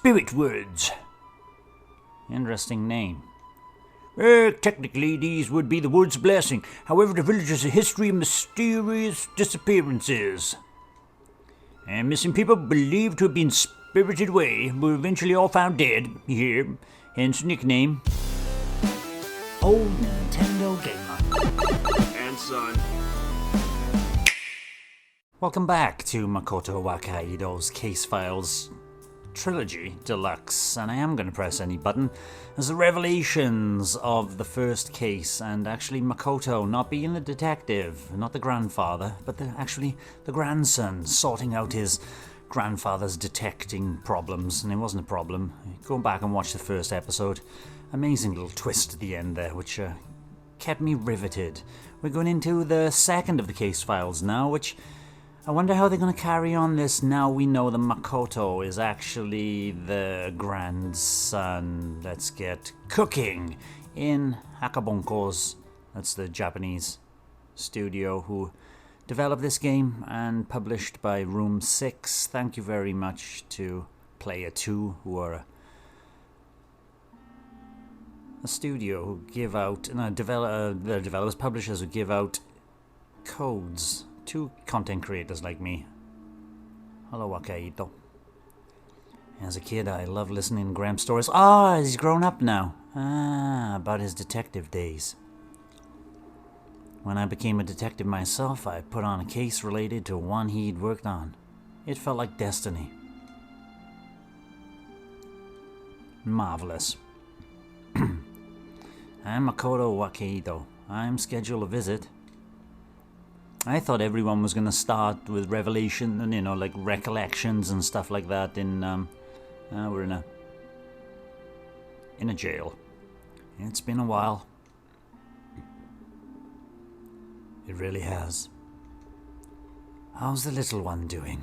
spirit woods. Interesting name. Technically, these would be the Wood's blessing. However, the village has a history of mysterious disappearances. And missing people believed to have been spirited away were eventually all found dead here, hence the nickname. Old Nintendo Gamer. And son. Welcome back to Makoto Wakaido's Case Files Trilogy Deluxe, and I am going to press any button as the revelations of the first case, and actually Makoto not being the detective, not the grandfather, but actually the grandson sorting out his grandfather's detecting problems, and it wasn't a problem. Go back and watch the first episode. Amazing little twist at the end there, which kept me riveted. We're going into the second of the case files now, which I wonder how they're going to carry on this now we know that Makoto is actually the grandson. Let's get cooking in Hakabunko's, that's the Japanese studio who developed this game and published by Room 6. Thank you very much to Player 2, who are a studio who give out, developers, publishers who give out codes to content creators like me. Hello, Wakaido. As a kid, I loved listening to Graham's stories. He's grown up now. About his detective days. When I became a detective myself, I put on a case related to one he'd worked on. It felt like destiny. Marvelous. I'm Makoto Wakaido. I'm scheduled to visit. I thought everyone was going to start with revelation and, like recollections and stuff like that in, we're in a jail. It's been a while. It really has. How's the little one doing?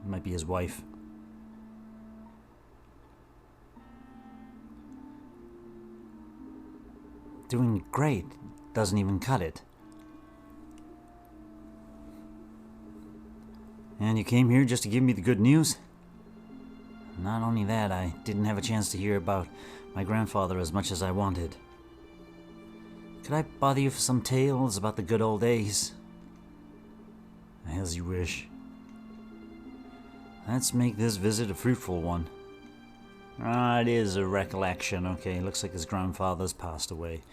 Might be his wife. Doing great. Doesn't even cut it. And you came here just to give me the good news? Not only that, I didn't have a chance to hear about my grandfather as much as I wanted. Could I bother you for some tales about the good old days? As you wish. Let's make this visit a fruitful one. It is a recollection, okay. Looks like his grandfather's passed away.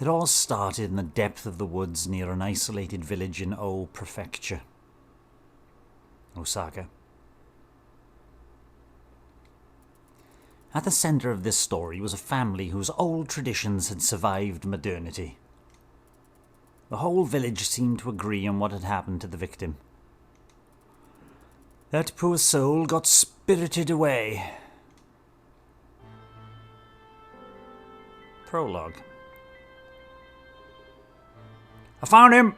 It all started in the depth of the woods near an isolated village in O Prefecture. Osaka. At the center of this story was a family whose old traditions had survived modernity. The whole village seemed to agree on what had happened to the victim. That poor soul got spirited away. Prologue. I found him!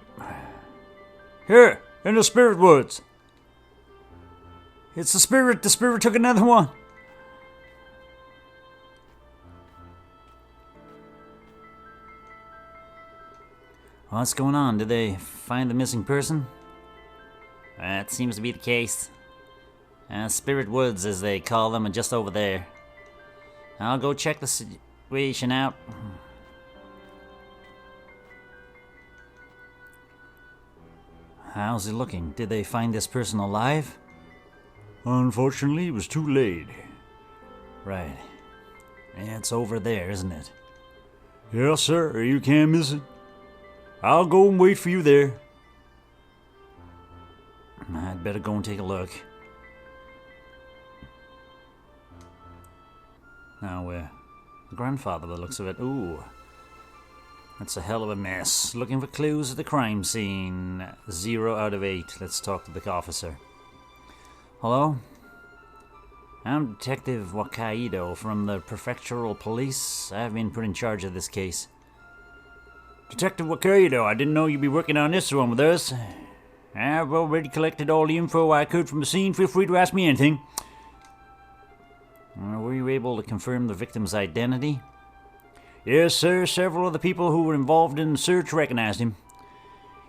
Here, in the spirit woods. It's the spirit took another one. What's going on? Did they find the missing person? That seems to be the case. Spirit Woods, as they call them, are just over there. I'll go check the situation out. How's it looking? Did they find this person alive? Unfortunately, it was too late. Right. It's over there, isn't it? Yes, sir. You can't miss it. I'll go and wait for you there. I'd better go and take a look. Now, the grandfather, by the looks of it. Ooh. That's a hell of a mess. Looking for clues at the crime scene. 0 out of 8. Let's talk to the officer. Hello? I'm Detective Wakaido from the Prefectural Police. I've been put in charge of this case. Detective Wakaido, I didn't know you'd be working on this one with us. I've already collected all the info I could from the scene. Feel free to ask me anything. Were you able to confirm the victim's identity? Yes, sir. Several of the people who were involved in the search recognized him.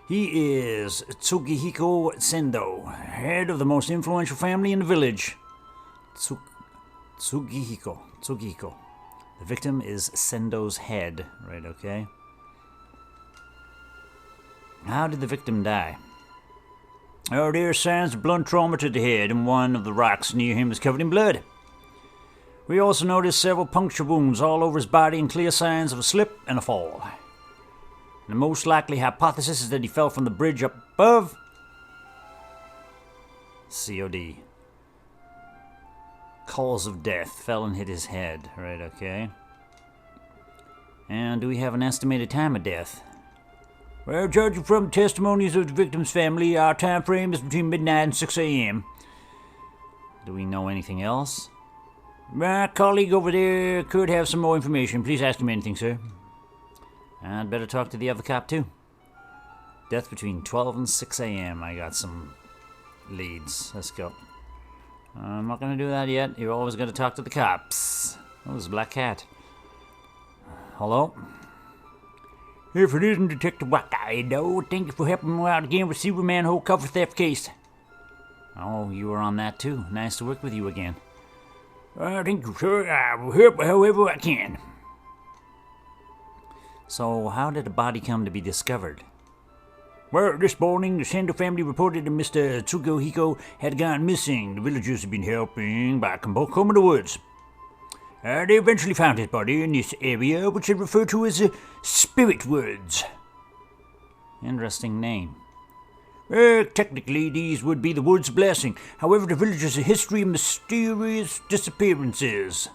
He is Tsugihiko Sendo, head of the most influential family in the village. Tsugihiko. The victim is Sendo's head. Right, okay. How did the victim die? Oh, there are signs of blunt trauma to the head, and one of the rocks near him is covered in blood. We also noticed several puncture wounds all over his body and clear signs of a slip and a fall. The most likely hypothesis is that he fell from the bridge up above. COD. Cause of death. Fell and hit his head. Right, okay. And do we have an estimated time of death? Well, judging from testimonies of the victim's family, our time frame is between midnight and 6 a.m. Do we know anything else? My colleague over there could have some more information. Please ask him anything, sir. I'd better talk to the other cop, too. Death between 12 and 6 a.m. I got some leads. Let's go. I'm not going to do that yet. You're always going to talk to the cops. Oh, there's a black cat. Hello? If it isn't Detective Wakaido, thank you for helping me out again with Sewer Manhole cover theft case. Oh, you were on that, too. Nice to work with you again. Thank you, sir. I will help however I can. So, how did the body come to be discovered? Well, this morning, the Sendo family reported that Mr. Tsugohiko had gone missing. The villagers had been helping by combing the woods. They eventually found his body in this area, which they refer to as Spirit Woods. Interesting name. Technically, these would be the Woods' blessing. However, the village has a history of mysterious disappearances.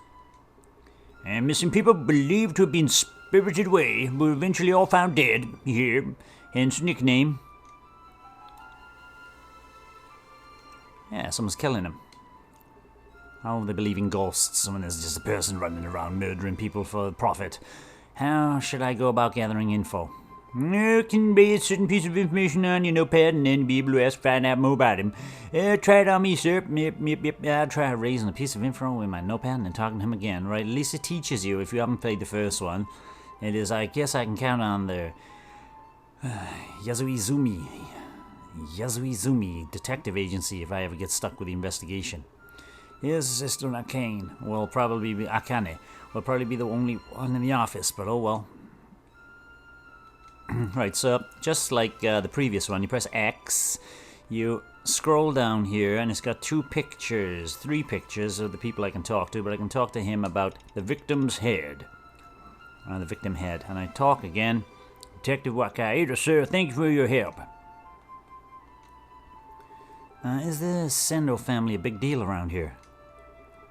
And missing people believed to have been spirited away were eventually all found dead here, hence the nickname. Yeah, someone's killing him. How they believe in ghosts when there's just a person running around murdering people for profit. How should I go about gathering info? You can base a certain piece of information on your notepad and then be able to find out more about him. Try it on me, sir. Yep. I'll try raising a piece of info in my notepad and then talking to him again, right? At least it teaches you if you haven't played the first one. It is, I guess I can count on the Yasuizumi Detective Agency if I ever get stuck with the investigation. His sister Akane will probably be Akane. Will probably be the only one in the office, but oh well. Right, so just like the previous one, you press X, you scroll down here, and it's got three pictures of the people I can talk to, but I can talk to him about the victim's head. The victim head. And I talk again. Detective Wakaido, sir, thank you for your help. Is the Sendo family a big deal around here?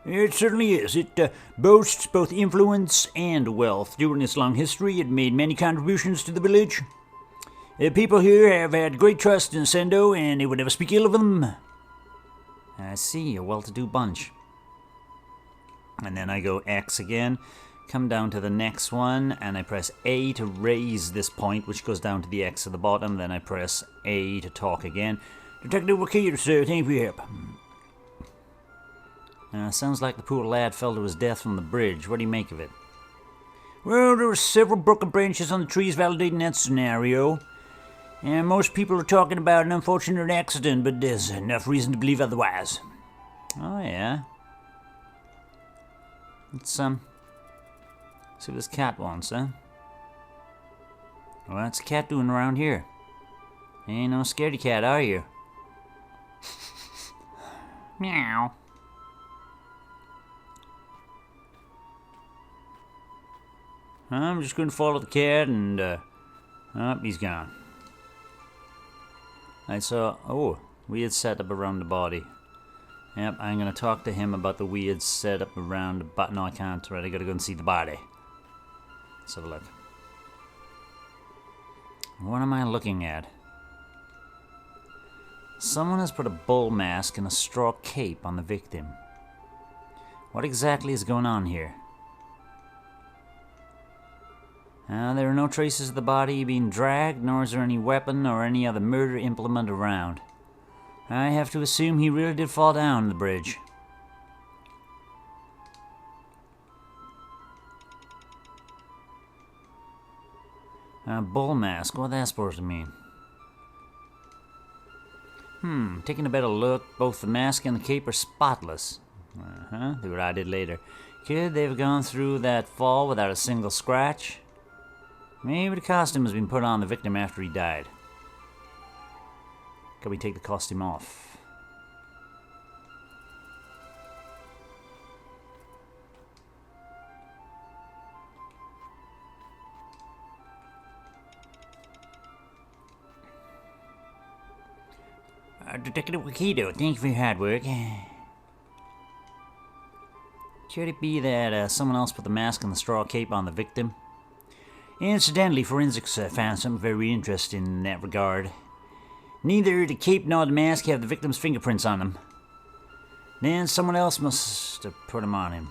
It certainly is. It boasts both influence and wealth. During its long history, it made many contributions to the village. People here have had great trust in Sendo, and they would never speak ill of them. I see, a well-to-do bunch. And then I go X again, come down to the next one, and I press A to raise this point, which goes down to the X at the bottom. Then I press A to talk again. Detective Wakaido, sir, thank you for your help. Sounds like the poor lad fell to his death from the bridge. What do you make of it? Well, there were several broken branches on the trees validating that scenario. And most people are talking about an unfortunate accident, but there's enough reason to believe otherwise. Oh, yeah. Let's, see what this cat wants, huh? What's the cat doing around here? Ain't no scaredy cat, are you? Meow. I'm just going to follow the cat and, he's gone. Right, so, weird setup around the body. Yep, I'm going to talk to him about the weird setup around the body. No, I can't. Right, I got to go and see the body. Let's have a look. What am I looking at? Someone has put a bull mask and a straw cape on the victim. What exactly is going on here? There are no traces of the body being dragged, nor is there any weapon or any other murder implement around. I have to assume he really did fall down the bridge. Bull mask, what that's supposed to mean? Taking a better look, both the mask and the cape are spotless. They were added later. Could they have gone through that fall without a single scratch? Maybe the costume has been put on the victim after he died. Can we take the costume off? Detective Wakaido, thank you for your hard work. Could it be that someone else put the mask and the straw cape on the victim? Incidentally, forensics found something very interesting in that regard. Neither the cape nor the mask have the victim's fingerprints on them. Then someone else must have put them on him.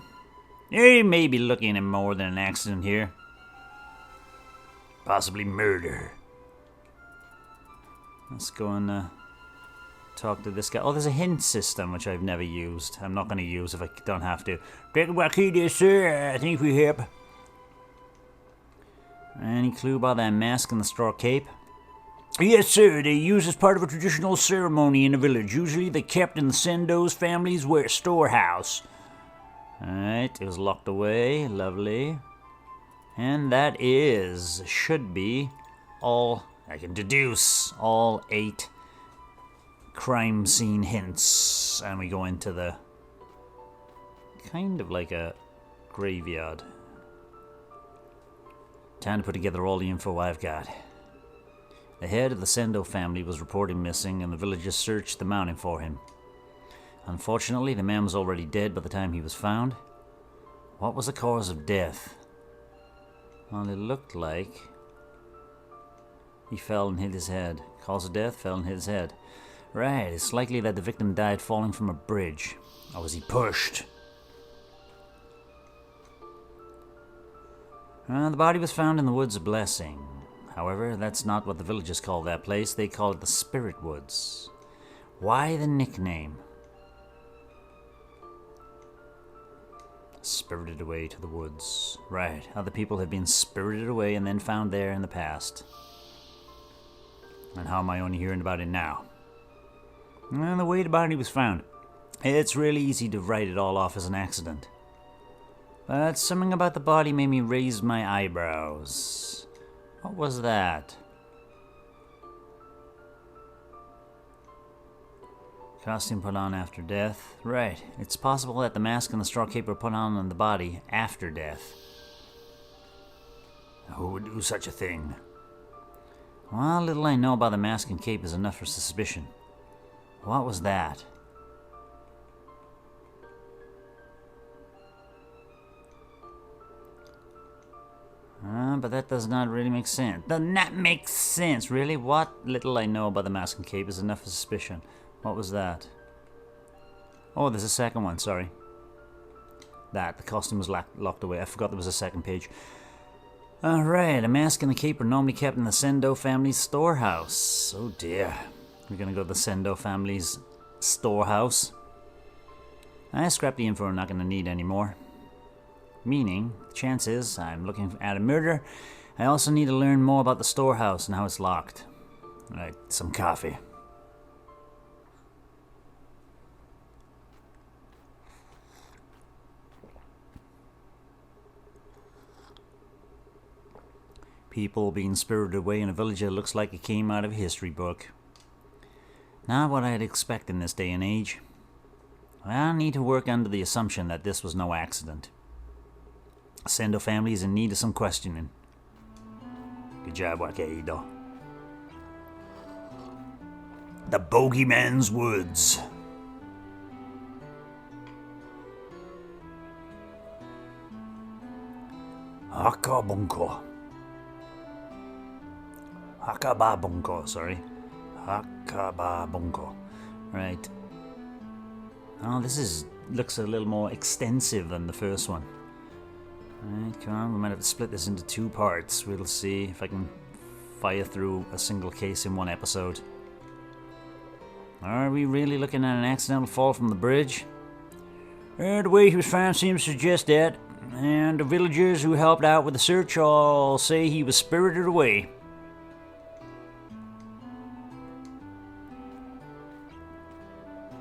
They may be looking at more than an accident here. Possibly murder. Let's go and talk to this guy. Oh, there's a hint system, which I've never used. I'm not going to use if I don't have to. Detective Wakaido, sir, thank you for your help. Any clue about that mask and the straw cape? Yes, sir. They used as part of a traditional ceremony in the village. Usually they kept in the Sendo's family's storehouse. Alright, it was locked away. Lovely. And that should be all, I can deduce, all 8 crime scene hints. And we go into the kind of like a graveyard. Time to put together all the info I've got. The head of the Sendo family was reported missing, and the villagers searched the mountain for him. Unfortunately, the man was already dead by the time he was found. What was the cause of death? Well, it looked like he fell and hit his head. Cause of death, fell and hit his head. Right, it's likely that the victim died falling from a bridge. Or was he pushed? The body was found in the Woods of Blessing. However, that's not what the villagers call that place. They call it the Spirit Woods. Why the nickname? Spirited away to the woods. Right, other people have been spirited away and then found there in the past. And how am I only hearing about it now? Well, the way the body was found. It's really easy to write it all off as an accident. But something about the body made me raise my eyebrows. What was that? Costume put on after death. Right. It's possible that the mask and the straw cape were put on the body after death. Who would do such a thing? Well, little I know about the mask and cape is enough for suspicion. What was that? But that does not really make sense. Does not make sense, really? What little I know about the mask and cape is enough for suspicion. What was that? Oh, there's a second one, sorry. The costume was locked away. I forgot there was a second page. Alright, a mask and a cape are normally kept in the Sendo family's storehouse. Oh dear. We're gonna go to the Sendo family's storehouse. I scrapped the info I'm not gonna need anymore. Meaning, chances I'm looking at a murder. I also need to learn more about the storehouse and how it's locked. Alright, some coffee. People being spirited away in a village that looks like it came out of a history book. Not what I'd expect in this day and age. I need to work under the assumption that this was no accident. The Sendo family is in need of some questioning. Good job, Wakaido. The Bogeyman's Woods. Hakabunko. Hakababunko, sorry. Hakababunko. Right. Oh, this looks a little more extensive than the first one. Alright, come on, we might have to split this into 2 parts. We'll see if I can fire through a single case in one episode. Are we really looking at an accidental fall from the bridge? The way he was found seems to suggest that, and the villagers who helped out with the search all say he was spirited away.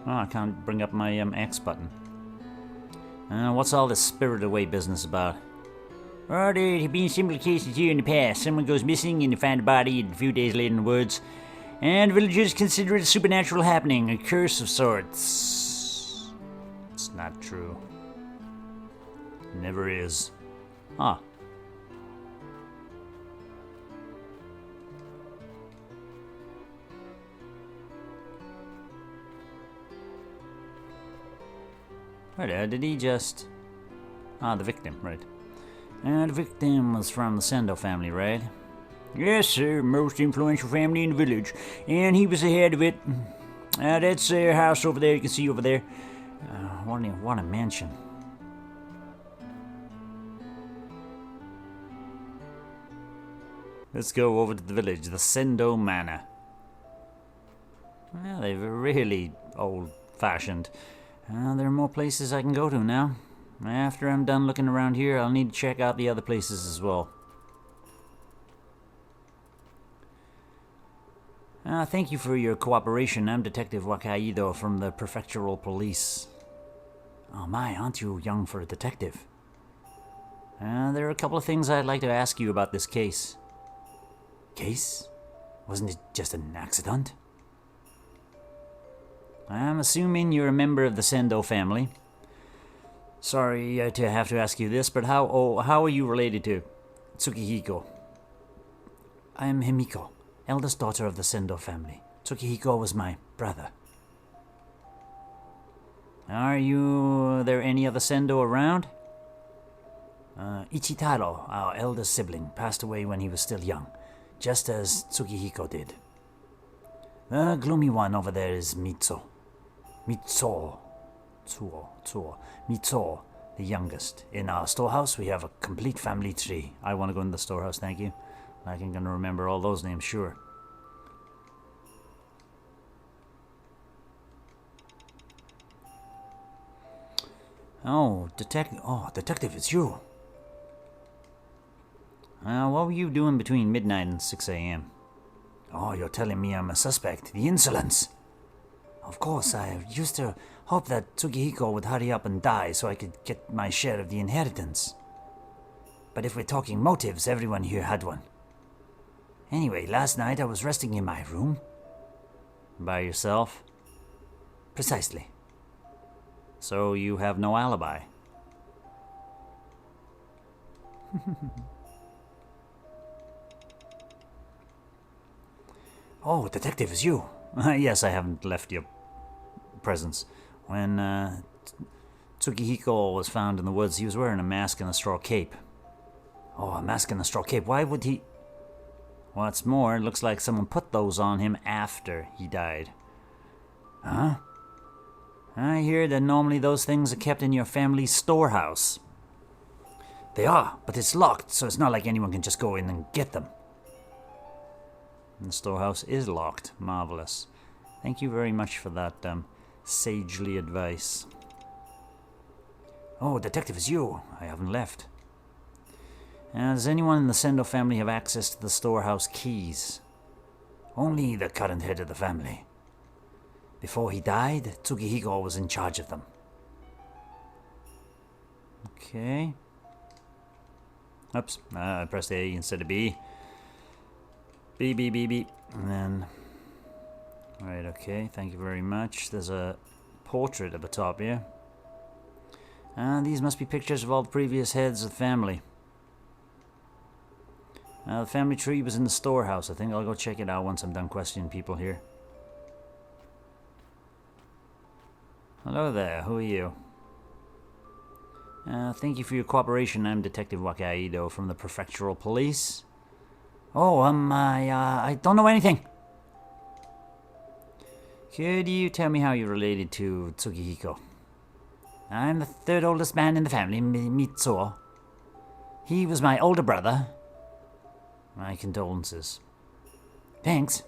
Oh, I can't bring up my X button. What's all this spirited away business about? Oh, there have been similar cases here in the past. Someone goes missing and they find a body a few days later in the woods. And villagers consider it a supernatural happening, a curse of sorts. It's not true. It never is. Huh. Right, did he just... Ah, the victim, right. The victim was from the Sendo family, right? Yes, sir, most influential family in the village. And he was the head of it. That's their house over there, you can see over there. What a mansion. Let's go over to the village, the Sendo Manor. Well, they're really old-fashioned. There are more places I can go to now. After I'm done looking around here, I'll need to check out the other places as well. Thank you for your cooperation. I'm Detective Wakaido from the Prefectural Police. Oh my, aren't you young for a detective? There are a couple of things I'd like to ask you about this case. Case? Wasn't it just an accident? I'm assuming you're a member of the Sendo family. Sorry to have to ask you this, but how are you related to Tsukihiko? I am Himiko, eldest daughter of the Sendo family. Tsukihiko was my brother. Are there any other Sendo around? Ichitaro, our eldest sibling, passed away when he was still young, just as Tsukihiko did. The gloomy one over there is Mitsuo, the youngest. In our storehouse, we have a complete family tree. I want to go in the storehouse, thank you. I can gonna remember all those names, sure. Detective, it's you. What were you doing between midnight and 6 a.m.? Oh, you're telling me I'm a suspect. The insolence. Of course, I used to hope that Tsukihiko would hurry up and die so I could get my share of the inheritance. But if we're talking motives, everyone here had one. Anyway, last night I was resting in my room. By yourself? Precisely. So you have no alibi? Oh, detective, it's you. Yes, I haven't left your presence. When Tsukihiko was found in the woods, he was wearing a mask and a straw cape. Oh, a mask and a straw cape. Why would he... What's more, it looks like someone put those on him after he died. Huh? I hear that normally those things are kept in your family's storehouse. They are, but it's locked, so it's not like anyone can just go in and get them. And the storehouse is locked. Marvelous. Thank you very much for that sagely advice. Oh, detective, it's you. I haven't left. Does anyone in the Sendo family have access to the storehouse keys? Only the current head of the family. Before he died, Tsukihiko was in charge of them. Okay. Oops, I pressed A instead of B. B. And then... Right, okay, thank you very much. There's a portrait at the top here. These must be pictures of all the previous heads of the family. The family tree was in the storehouse. I think I'll go check it out once I'm done questioning people here. Hello there, who are you? Thank you for your cooperation. I'm Detective Wakaido from the Prefectural Police. Oh, I don't know anything. Could you tell me how you're related to Tsukihiko? I'm the third oldest man in the family, Mitsuo. He was my older brother. My condolences. Thanks.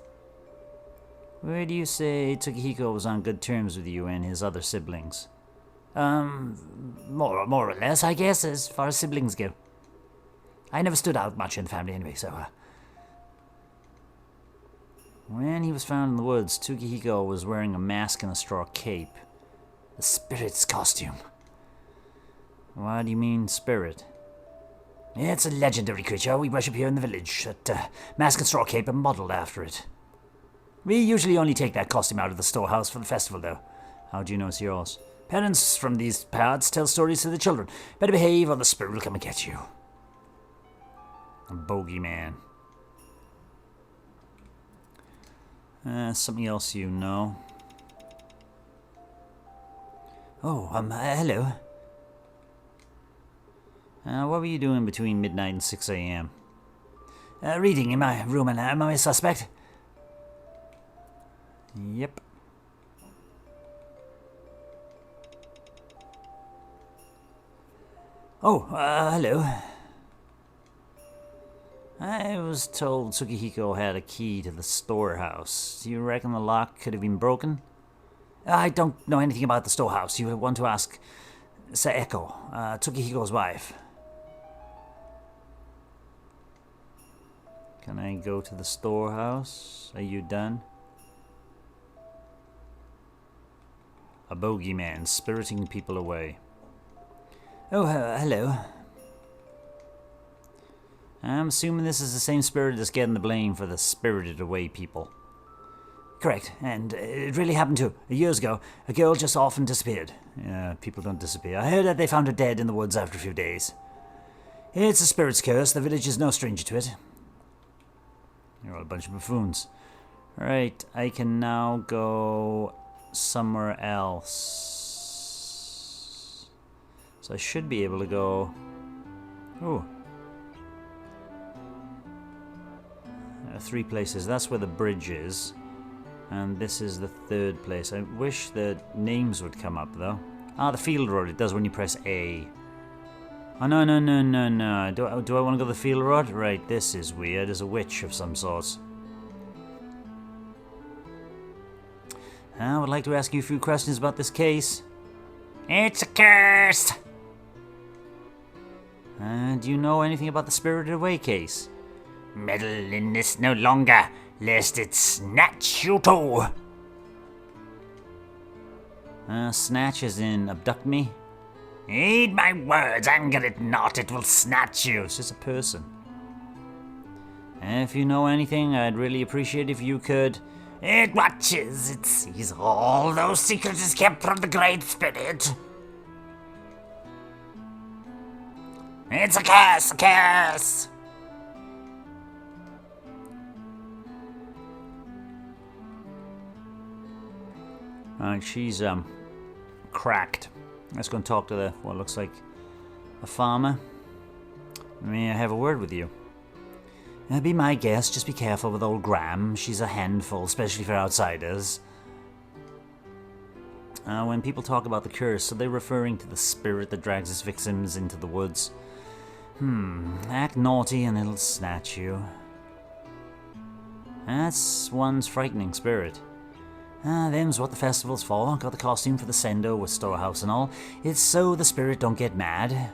Where do you say Tsukihiko was on good terms with you and his other siblings? More or less, I guess, as far as siblings go. I never stood out much in the family anyway, so... When he was found in the woods, Tsukihiko was wearing a mask and a straw cape. The spirit's costume. What do you mean, spirit? It's a legendary creature we worship here in the village. That mask and straw cape are modelled after it. We usually only take that costume out of the storehouse for the festival, though. How do you know it's yours? Parents from these parts tell stories to the children. Better behave or the spirit will come and get you. A Bogeyman. Something else you know. Oh, hello. What were you doing between midnight and 6 a.m.? Reading in my room, and am I a suspect? Yep. Oh, hello. I was told Tsukihiko had a key to the storehouse. Do you reckon the lock could have been broken? I don't know anything about the storehouse. You want to ask Saeko, Tsukihiko's wife. Can I go to the storehouse? Are you done? A Bogeyman spiriting people away. Oh, hello. I'm assuming this is the same spirit that's getting the blame for the spirited away people. Correct, and it really happened too. Years ago, a girl just often disappeared. Yeah, people don't disappear. I heard that they found her dead in the woods after a few days. It's a spirit's curse. The village is no stranger to it. You're all a bunch of buffoons. Right, I can now go somewhere else. So I should be able to go... Oh. There are 3 places. That's where the bridge is. And this is the 3rd place. I wish the names would come up, though. Ah, the field road. It does when you press A. Oh, no. Do I want to go to the field road? Right, this is weird. There's a witch of some sort. I would like to ask you a few questions about this case. It's a curse! Do you know anything about the Spirited Away case? Meddle in this no longer, lest it snatch you too. Snatch as in abduct me? Heed my words, anger it not, it will snatch you. It's just a person. If you know anything, I'd really appreciate if you could... It watches, it sees all those secrets is kept from the Great Spirit. It's a curse, a curse! Alright, she's, cracked. Let's go and talk to what looks like a farmer. May I have a word with you? Be my guest, just be careful with old Gram. She's a handful, especially for outsiders. When people talk about the curse, are they referring to the spirit that drags its victims into the woods? Act naughty and it'll snatch you. That's one's frightening spirit. Them's what the festival's for. Got the costume for the Sendo with storehouse and all. It's so the spirit don't get mad.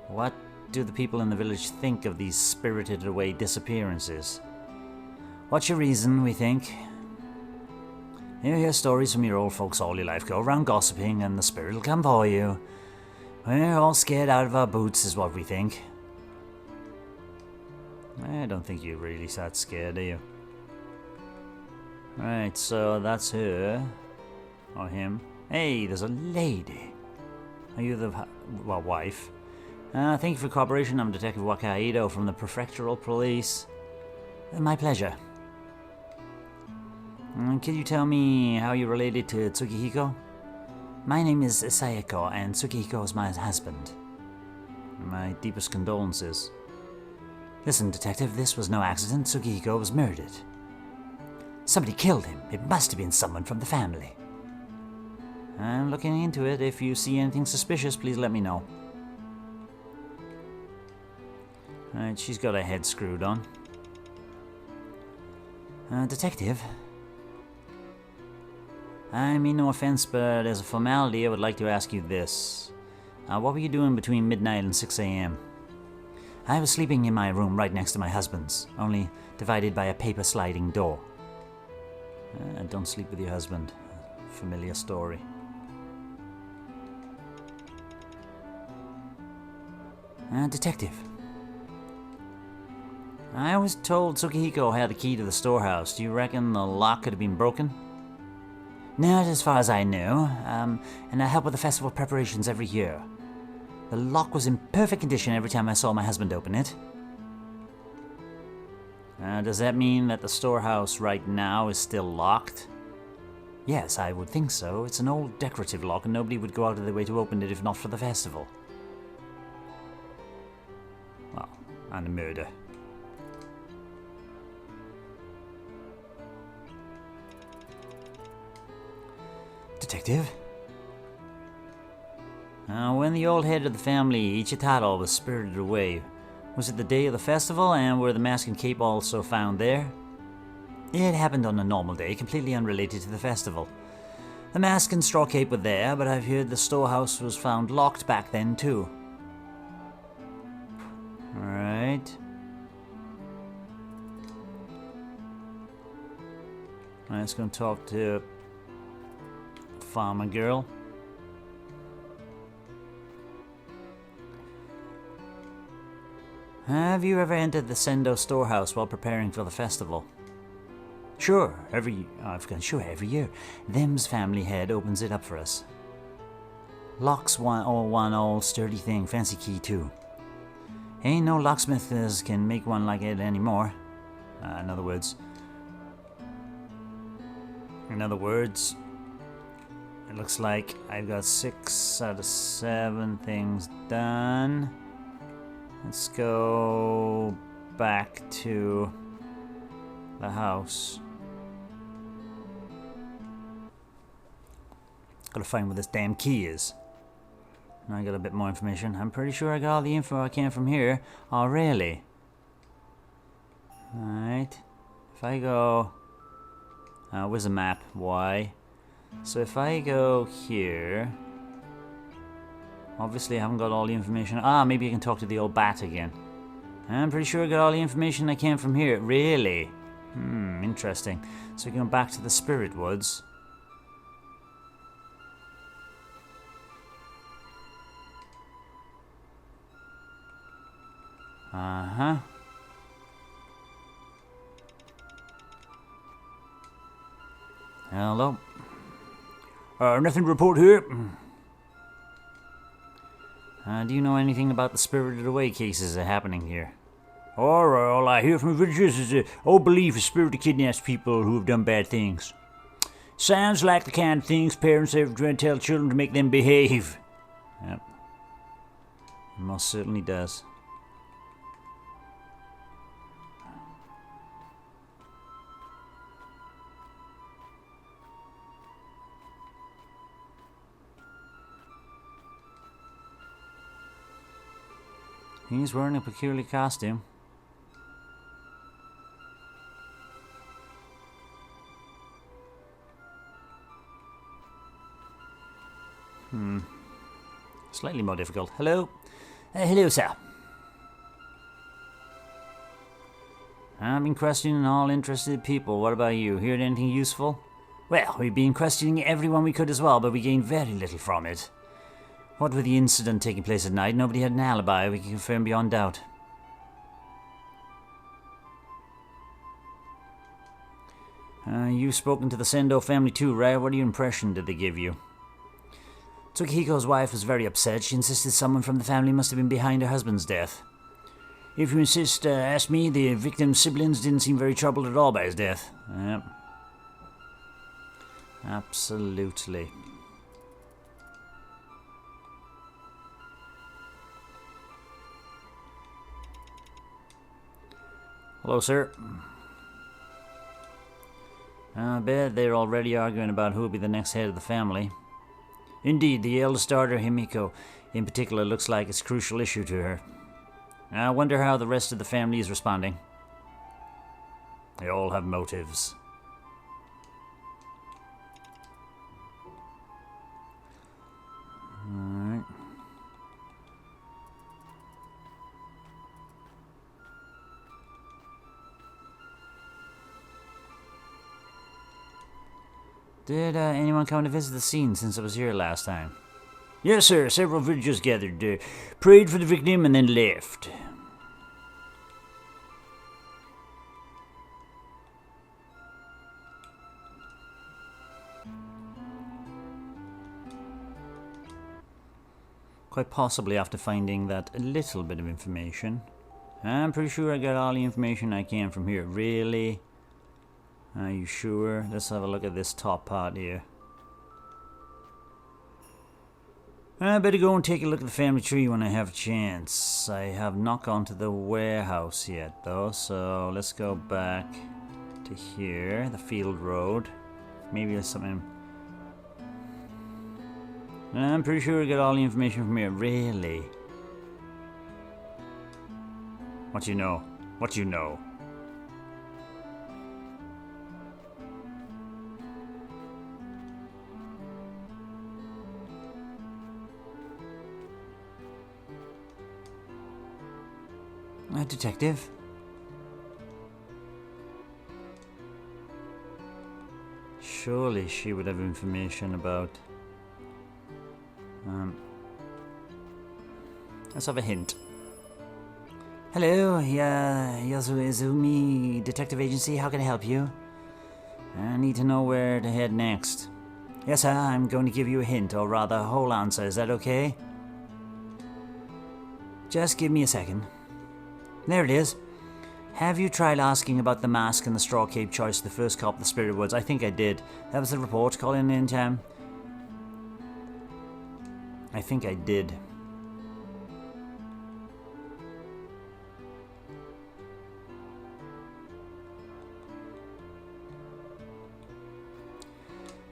What do the people in the village think of these spirited away disappearances? What's your reason, we think? You hear stories from your old folks all your life. Go around gossiping and the spirit will come for you. We're all scared out of our boots is what we think. I don't think you're really that scared, are you? Right, so that's her. Or him. Hey, there's a lady. Are you the wife? Thank you for cooperation. I'm Detective Wakaido from the Prefectural Police. My pleasure. Can you tell me how you're related to Tsukihiko? My name is Saeko, and Tsukihiko is my husband. My deepest condolences. Listen, Detective, this was no accident. Tsukihiko was murdered. Somebody killed him. It must have been someone from the family. I'm looking into it. If you see anything suspicious, please let me know. Alright, she's got her head screwed on. Detective? I mean no offense, but as a formality, I would like to ask you this. What were you doing between midnight and 6 a.m.? I was sleeping in my room right next to my husband's, only divided by a paper sliding door. Don't sleep with your husband. Familiar story. Detective. I was told Tsukihiko had the key to the storehouse. Do you reckon the lock could have been broken? Not as far as I know, and I help with the festival preparations every year. The lock was in perfect condition every time I saw my husband open it. Does that mean that the storehouse right now is still locked? Yes, I would think so. It's an old decorative lock and nobody would go out of their way to open it if not for the festival. Well, and a murder. Detective? When the old head of the family, Ichitaro, was spirited away, was it the day of the festival, and were the mask and cape also found there? It happened on a normal day, completely unrelated to the festival. The mask and straw cape were there, but I've heard the storehouse was found locked back then too. Alright. Let's go and talk to farmer girl. Have you ever entered the Sendo storehouse while preparing for the festival? Sure, every year. Them's family head opens it up for us. Lock's one old sturdy thing, fancy key too. Ain't no locksmith as can make one like it anymore. In other words, it looks like I've got 6 out of 7 things done. Let's go back to the house. Gotta find where this damn key is. Now I got a bit more information. I'm pretty sure I got all the info I can from here. Oh, really? Alright. If I go... where's the map? Y. So if I go here... Obviously I haven't got all the information. Maybe I can talk to the old bat again. I'm pretty sure I got all the information I can from here. Really? Interesting. So going back to the Spirit Woods. Uh-huh. Hello. Nothing to report here. Do you know anything about the Spirited Away cases that are happening here? All I hear from villagers is an old belief a spirit kidnaps people who have done bad things. Sounds like the kind of things parents ever try to tell children to make them behave. Yep. It most certainly does. He's wearing a peculiar costume. Slightly more difficult. Hello? Hello, sir. I've been questioning all interested people. What about you? Heard anything useful? Well, we've been questioning everyone we could as well, but we gained very little from it. What with the incident taking place at night, nobody had an alibi, we can confirm beyond doubt. You've spoken to the Sendo family too, right? What impression did they give you? Tsukihiko's wife was very upset. She insisted someone from the family must have been behind her husband's death. If you insist, ask me, the victim's siblings didn't seem very troubled at all by his death. Yep. Absolutely. Hello, sir. I bet they're already arguing about who will be the next head of the family. Indeed, the eldest daughter, Himiko, in particular, looks like it's a crucial issue to her. I wonder how the rest of the family is responding. They all have motives. Alright. Did anyone come to visit the scene since I was here last time? Yes, sir. Several villagers gathered, prayed for the victim, and then left. Quite possibly after finding that a little bit of information. I'm pretty sure I got all the information I can from here. Really? Are you sure? Let's have a look at this top part here. I better go and take a look at the family tree when I have a chance. I have not gone to the warehouse yet though, so let's go back to here, the field road. Maybe there's something. I'm pretty sure I got all the information from here. Really? What you know? What you know? A detective? Surely she would have information about... let's have a hint. Hello, Yazumi Detective Agency, how can I help you? I need to know where to head next. Yes, sir, I'm going to give you a hint, or rather a whole answer, is that okay? Just give me a second. There it is. Have you tried asking about the mask and the straw cape choice of the first cop of the Spirit Woods? I think I did. That was the report. Call in time. I think I did.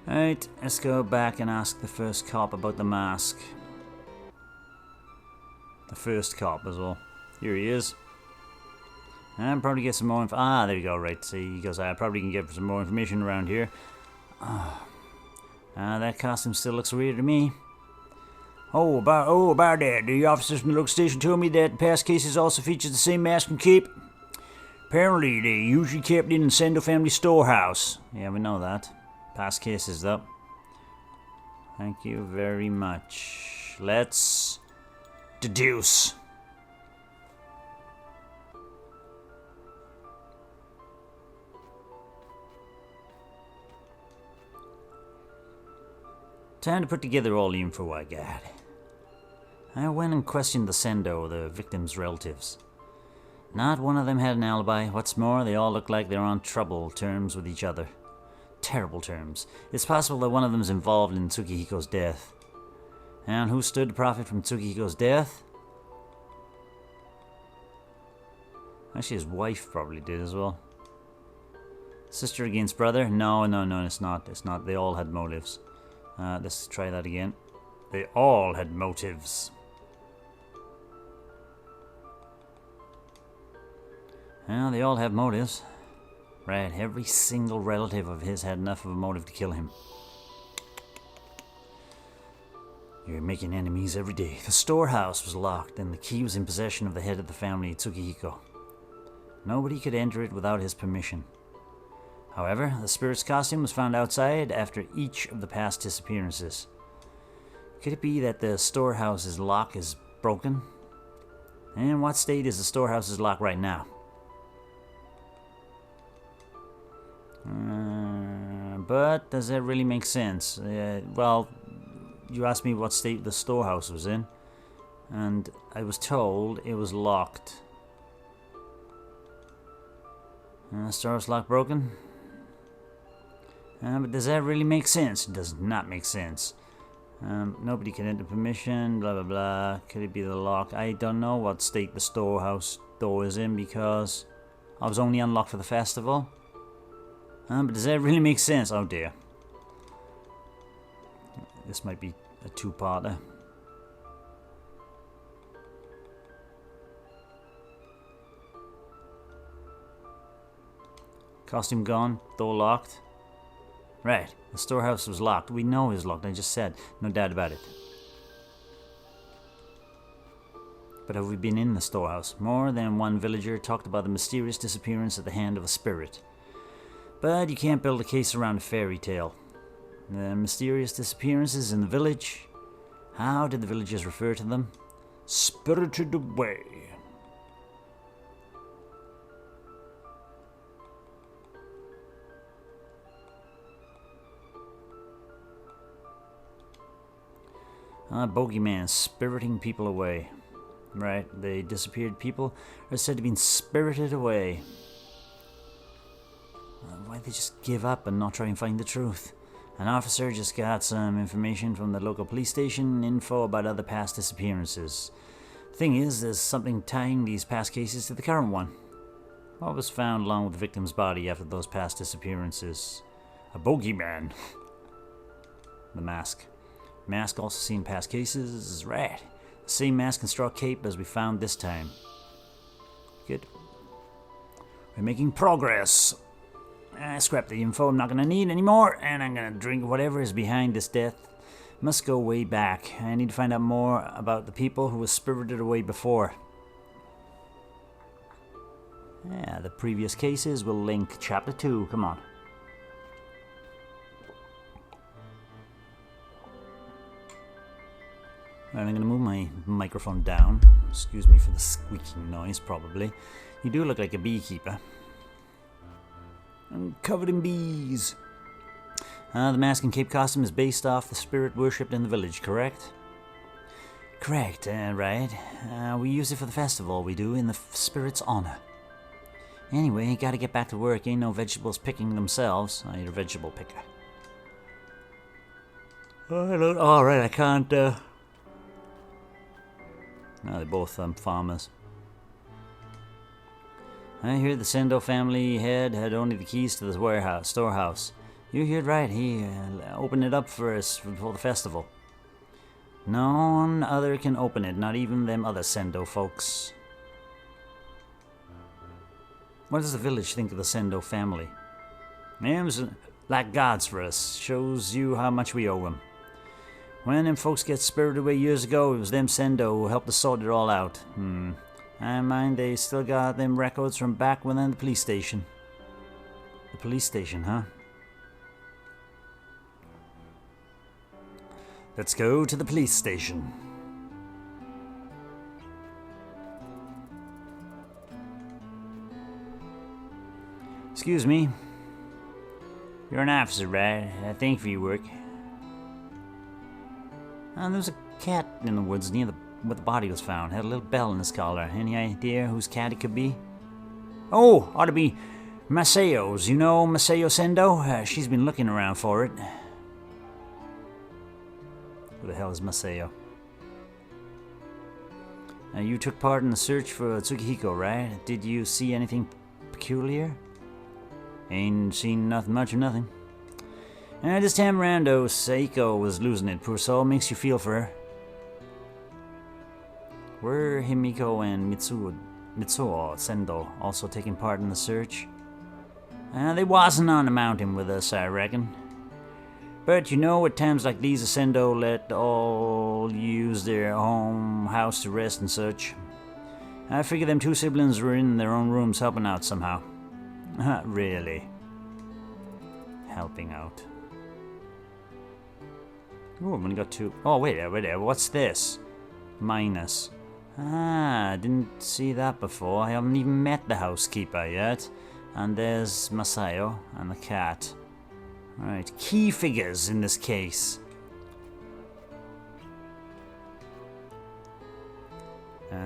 Alright, let's go back and ask the first cop about the mask. The first cop as well. Here he is. I'll probably get some more info. Ah, there you go, right. See, he goes, I probably can get some more information around here. That costume still looks weird to me. About that. The officers from the local station told me that past cases also featured the same mask and cape. Apparently, they usually kept it in the Sendo family storehouse. Yeah, we know that. Past cases, though. Thank you very much. Let's deduce. Time to put together all the info I got. I went and questioned the Sendo, the victim's relatives. Not one of them had an alibi. What's more, they all look like they're on trouble terms with each other. Terrible terms. It's possible that one of them's involved in Tsukihiko's death. And who stood to profit from Tsukihiko's death? Actually, his wife probably did as well. Sister against brother? No, it's not. It's not. They all had motives. Let's try that again. They all had motives. Well, they all have motives. Right, every single relative of his had enough of a motive to kill him. You're making enemies every day. The storehouse was locked, and the key was in possession of the head of the family, Tsukihiko. Nobody could enter it without his permission. However, the spirit's costume was found outside after each of the past disappearances. Could it be that the storehouse's lock is broken? And in what state is the storehouse's lock right now? But does that really make sense? Well, you asked me what state the storehouse was in, and I was told it was locked. Storehouse lock broken? But does that really make sense? It does not make sense. Nobody can enter permission, blah blah blah. Could it be the lock? I don't know what state the storehouse door is in because I was only unlocked for the festival. But does that really make sense? Oh dear. This might be a two-parter. Costume gone, door locked. Right, the storehouse was locked. We know it was locked, I just said. No doubt about it. But have we been in the storehouse? More than one villager talked about the mysterious disappearance at the hand of a spirit. But you can't build a case around a fairy tale. The mysterious disappearances in the village. How did the villagers refer to them? Spirited away. Bogeyman, spiriting people away. Right, the disappeared people are said to be spirited away. Why'd they just give up and not try and find the truth? An officer just got some information from the local police station, info about other past disappearances. Thing is, there's something tying these past cases to the current one. What was found along with the victim's body after those past disappearances? A bogeyman. The mask. Mask also seen past cases. Right. The same mask and straw cape as we found this time. Good. We're making progress. Scrap the info I'm not going to need anymore, and I'm going to drink whatever is behind this death. Must go way back. I need to find out more about the people who were spirited away before. Yeah, the previous cases will link chapter 2. Come on. Right, I'm going to move my microphone down. Excuse me for the squeaking noise, probably. You do look like a beekeeper. I'm covered in bees. The mask and cape costume is based off the spirit worshipped in the village, correct? Correct, right. We use it for the festival, we do, in the spirit's honor. Anyway, gotta get back to work. Ain't no vegetables picking themselves. You're a vegetable picker. Alright, I can't, No, they're both farmers. I hear the Sendo family head had only the keys to the storehouse. You heard right, he opened it up for us for the festival. No one other can open it, not even them other Sendo folks. What does the village think of the Sendo family? Them's like gods for us. Shows you how much we owe them. When them folks get spirited away years ago, it was them Sendo who helped us sort it all out. I mind they still got them records from back when in the police station. The police station, huh? Let's go to the police station. Excuse me. You're an officer, right? Thank you for your work. There's a cat in the woods near where the body was found. Had a little bell in his collar. Any idea whose cat it could be? Oh, ought to be Masayo's. You know Masayo Sendo? She's been looking around for it. Who the hell is Masayo? You took part in the search for Tsukihiko, right? Did you see anything peculiar? Ain't seen nothing much or nothing. This time around, though, Seiko was losing it. Poor soul, makes you feel for her. Were Himiko and Mitsuo Sendo also taking part in the search? They wasn't on the mountain with us, I reckon. But you know, at times like these, the Sendo let all use their home house to rest and such. I figure them two siblings were in their own rooms helping out somehow. Really? Helping out. Oh, I've only got two. Oh, wait there. What's this? Minus. Didn't see that before. I haven't even met the housekeeper yet. And there's Masayo and the cat. Alright, key figures in this case.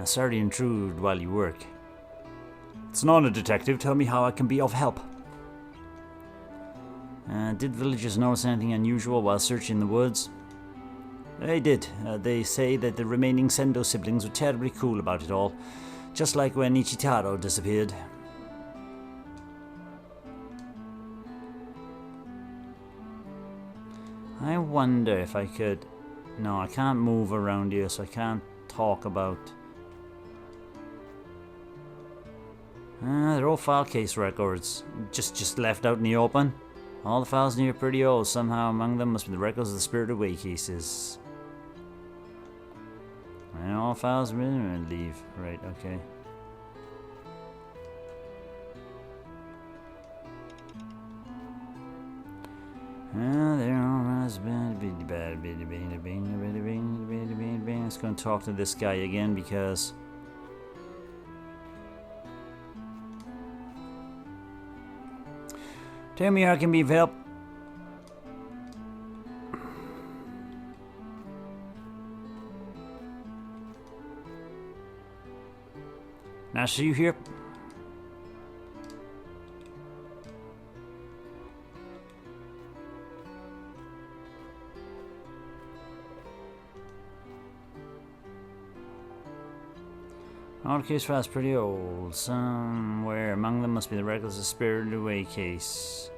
Sorry to intrude while you work. It's not a detective. Tell me how I can be of help. Did villagers notice anything unusual while searching the woods? They did. They say that the remaining Sendo siblings were terribly cool about it all. Just like when Ichitaro disappeared. I wonder if I could... No, I can't move around here, so I can't talk about... they're all file case records. Just left out in the open. All the files in here are pretty old. Somehow among them must be the records of the Spirited Away cases. And all files leave. Right, okay. They're all Let's go and talk to this guy again because... Tell me how I can be of help. Nice to see you here. All the case files pretty old. Somewhere among them must be the reckless and spirited away case.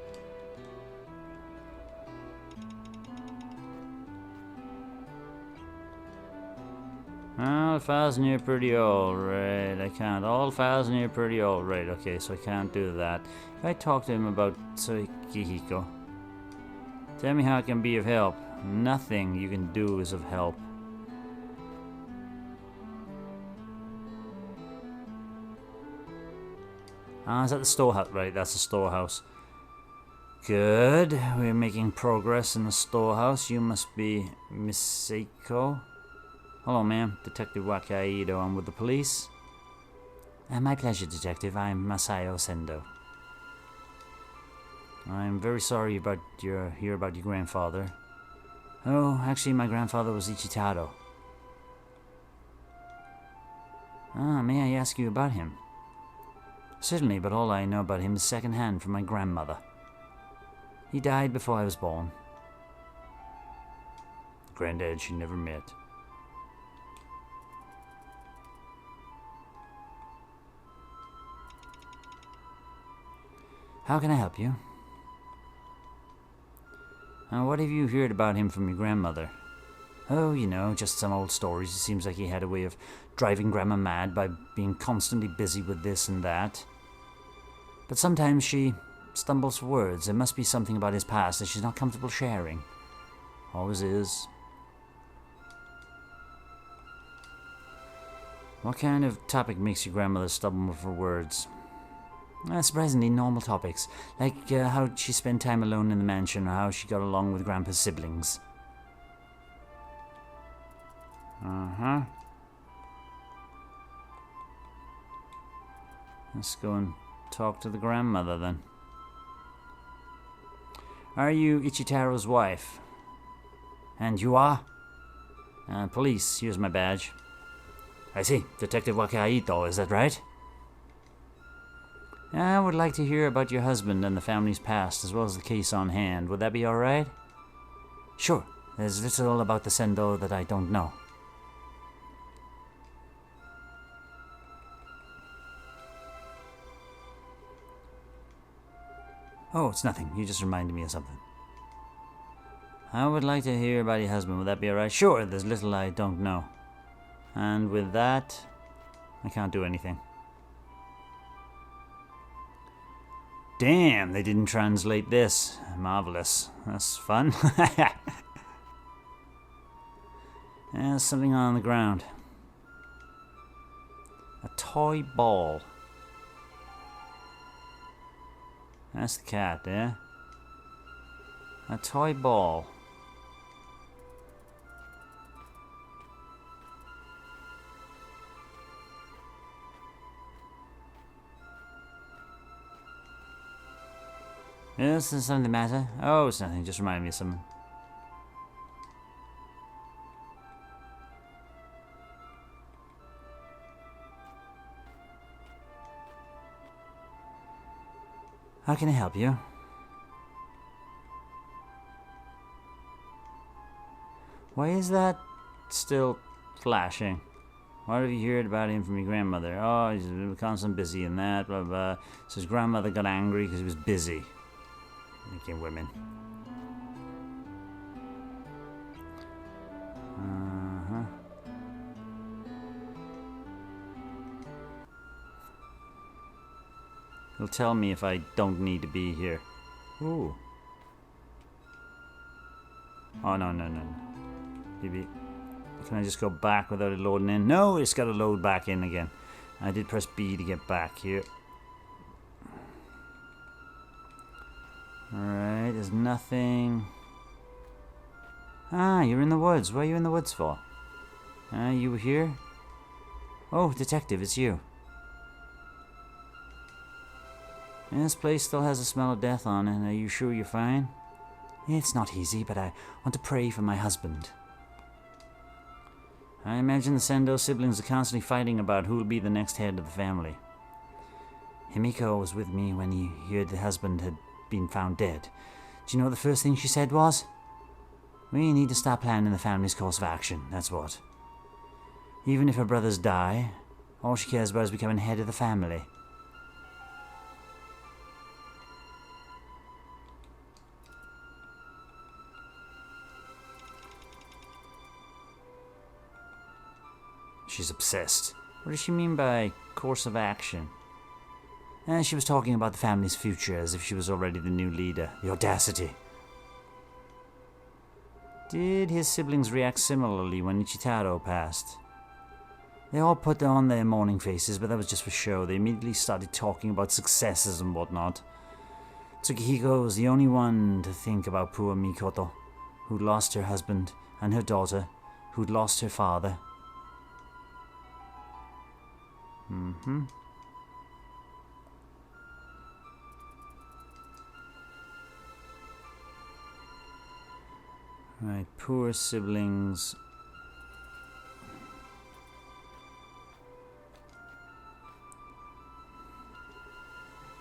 All the files in here pretty old, right? I can't. All the files in here pretty old, right? Okay, so I can't do that. If I talk to him about Tsukihiko, tell me how I can be of help. Nothing you can do is of help. Ah, is that the storehouse? Right, that's the storehouse. Good. We're making progress in the storehouse. You must be Misako. Hello, ma'am. Detective Wakaido. I'm with the police. My pleasure, Detective. I'm Masayo Sendo. I'm very sorry about your grandfather. Oh, actually, my grandfather was Ichitaro. Ah, may I ask you about him? Certainly, but all I know about him is second-hand from my grandmother. He died before I was born. Granddad she never met. How can I help you? What have you heard about him from your grandmother? Oh, you know, just some old stories. It seems like he had a way of driving Grandma mad by being constantly busy with this and that. But sometimes she stumbles for words. There must be something about his past that she's not comfortable sharing. Always is. What kind of topic makes your grandmother stumble for words? Surprisingly normal topics, like how she spent time alone in the mansion or how she got along with Grandpa's siblings. Uh-huh. Let's go and talk to the grandmother then. Are you Ichitaro's wife? And you are? Police, here's my badge. I see, Detective Wakaido, is that right? I would like to hear about your husband and the family's past, as well as the case on hand. Would that be alright? Sure. There's little about the Sendo that I don't know. Oh, it's nothing. You just reminded me of something. I would like to hear about your husband. Would that be alright? Sure. There's little I don't know. And with that, I can't do anything. Damn, they didn't translate this. Marvelous. That's fun. There's something on the ground. A toy ball. That's the cat, yeah? A toy ball. Yes, is something the matter? Oh, it's nothing. Just remind me of something. How can I help you? Why is that still flashing? What have you heard about him from your grandmother? Oh, he's constantly busy and that, blah, blah. So his grandmother got angry because he was busy. Making women. Uh-huh. He'll tell me if I don't need to be here. Ooh. Oh, no. Maybe. Can I just go back without it loading in? No, it's got to load back in again. I did press B to get back here. Alright, there's nothing. Ah, you're in the woods. What are you in the woods for? You were here? Oh, detective, it's you. This place still has a smell of death on it. Are you sure you're fine? It's not easy, but I want to pray for my husband. I imagine the Sendo siblings are constantly fighting about who will be the next head of the family. Himiko was with me when he heard the husband had been found dead. Do you know what the first thing she said was? We need to stop planning the family's course of action, that's what. Even if her brothers die, all she cares about is becoming head of the family. She's obsessed. What does she mean by course of action? She was talking about the family's future as if she was already the new leader. The audacity. Did his siblings react similarly when Ichitaro passed? They all put on their mourning faces, but that was just for show. They immediately started talking about successes and whatnot. Tsukihiko was the only one to think about poor Mikoto, who'd lost her husband, and her daughter, who'd lost her father. Right, poor siblings.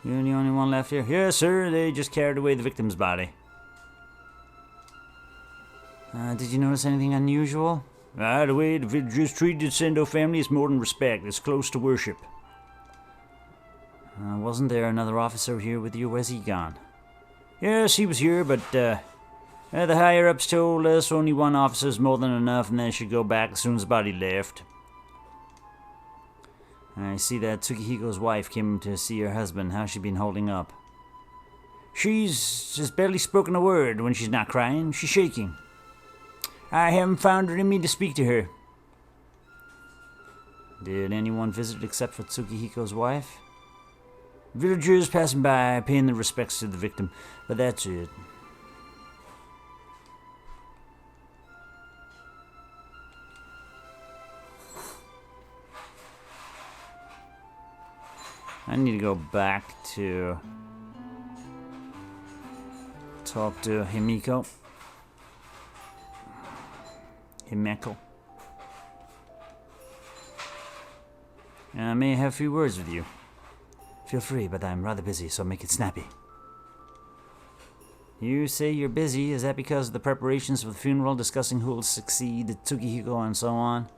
You're the only one left here? Yes, sir. They just carried away the victim's body. Did you notice anything unusual? The way the villagers treated Sendo family is more than respect. It's close to worship. Wasn't there another officer here with you? Where's he gone? Yes, he was here, but the higher-ups told us only one officer's more than enough and they should go back as soon as the body left. I see that Tsukihiko's wife came to see her husband. How's she been holding up? She's just barely spoken a word when she's not crying. She's shaking. I haven't found her in me to speak to her. Did anyone visit except for Tsukihiko's wife? Villagers passing by, paying their respects to the victim, but that's it. I need to go back to talk to Himeko. May I have a few words with you? Feel free, but I'm rather busy, so make it snappy. You say you're busy. Is that because of the preparations for the funeral, discussing who will succeed Tsukihiko and so on?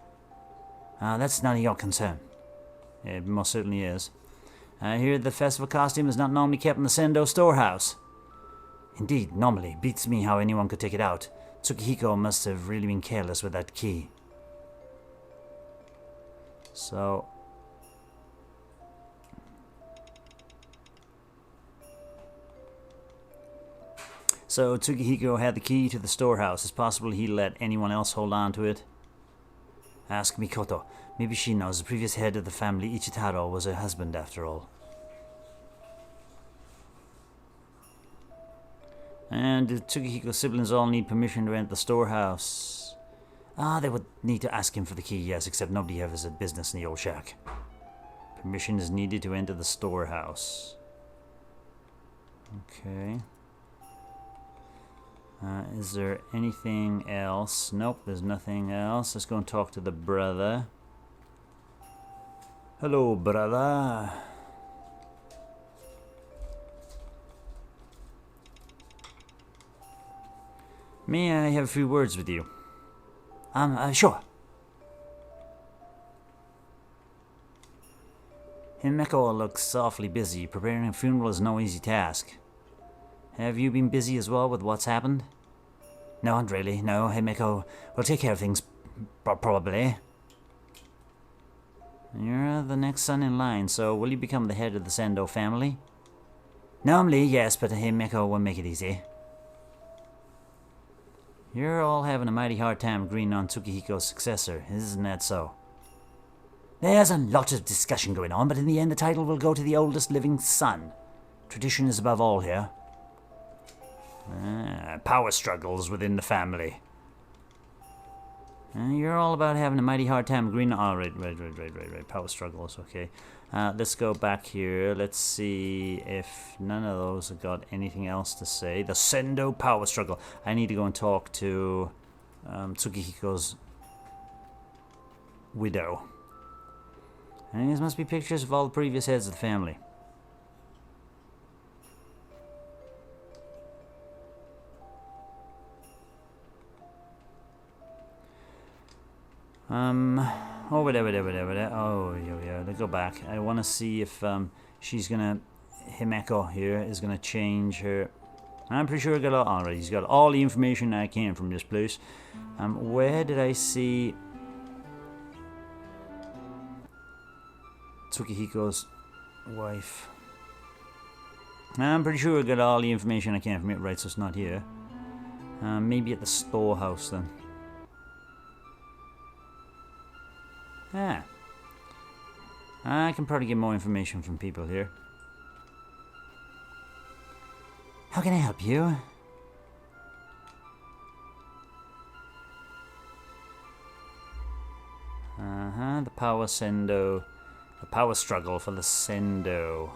That's none of your concern. It most certainly is. I hear the festival costume is not normally kept in the Sendo storehouse. Indeed, normally. Beats me how anyone could take it out. Tsukihiko must have really been careless with that key. So Tsukihiko had the key to the storehouse. It's possible he let anyone else hold on to it. Ask Mikoto. Maybe she knows the previous head of the family, Ichitaro, was her husband after all. And do Tsukihiko's siblings all need permission to enter the storehouse? They would need to ask him for the key, yes, except nobody has a business in the old shack. Permission is needed to enter the storehouse. Okay. Is there anything else? Nope, there's nothing else. Let's go and talk to the brother. Hello, brother. May I have a few words with you? Sure. Himeko looks awfully busy. Preparing a funeral is no easy task. Have you been busy as well with what's happened? No, not really. No, Himeko will take care of things, probably. You're the next son in line, so will you become the head of the Sendo family? Normally, yes, but Himeko will make it easy. You're all having a mighty hard time agreeing on Tsukihiko's successor, isn't that so? There's a lot of discussion going on, but in the end the title will go to the oldest living son. Tradition is above all here. Power struggles within the family. You're all about having a mighty hard time agreeing. Oh, right. Power struggles, okay. Let's go back here. Let's see if none of those have got anything else to say. The Sendo power struggle. I need to go and talk to Tsukihiko's widow. And these must be pictures of all the previous heads of the family. Oh, whatever. Oh, yeah, let's go back. I want to see if she's gonna, Himeko here is gonna change her. I'm pretty sure I got already. He's got all the information I can from this place. Where did I see Tsukihiko's wife? I'm pretty sure I got all the information I can from it. Right, so it's not here. Maybe at the storehouse then. I can probably get more information from people here. How can I help you? The power Sendo. The power struggle for the Sendo.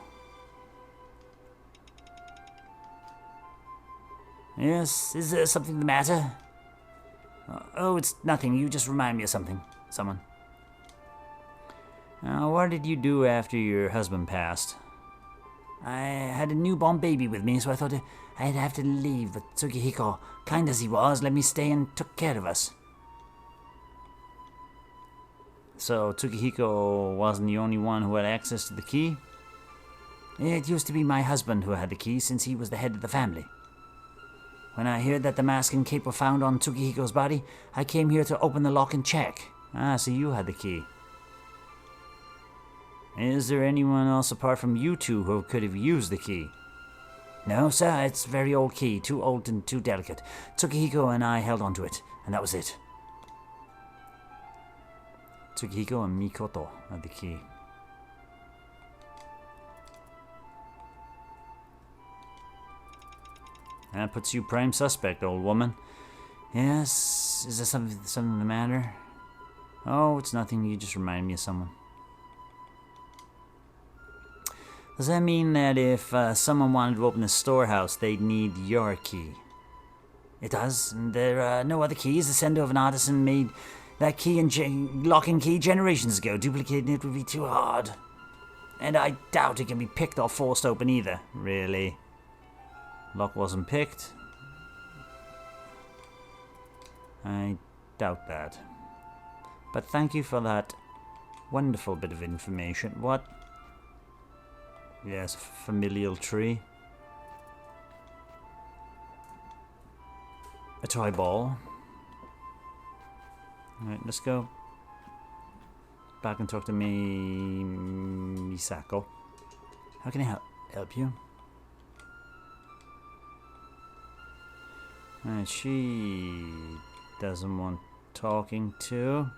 Yes, is there something the matter? Oh, it's nothing. You just remind me of something. Someone. What did you do after your husband passed? I had a newborn baby with me, so I thought I'd have to leave, but Tsukihiko, kind as he was, let me stay and took care of us. So Tsukihiko wasn't the only one who had access to the key? It used to be my husband who had the key, since he was the head of the family. When I heard that the mask and cape were found on Tsukihiko's body, I came here to open the lock and check. So you had the key. Is there anyone else apart from you two who could have used the key? No, sir, it's a very old key, too old and too delicate. Tsukihiko and I held onto it, and that was it. Tsukihiko and Mikoto had the key. That puts you prime suspect, old woman. Yes, is there something the matter? Oh, it's nothing, you just remind me of someone. Does that mean that if someone wanted to open a storehouse, they'd need your key? It does. And there are no other keys. The Sendo of an artisan made that key and lock and key generations ago. Duplicating it would be too hard. And I doubt it can be picked or forced open either. Really? Lock wasn't picked? I doubt that. But thank you for that wonderful bit of information. What? Yes, a familial tree. A toy ball. Alright, let's go back and talk to Misako. How can I help you? Alright, she doesn't want talking to.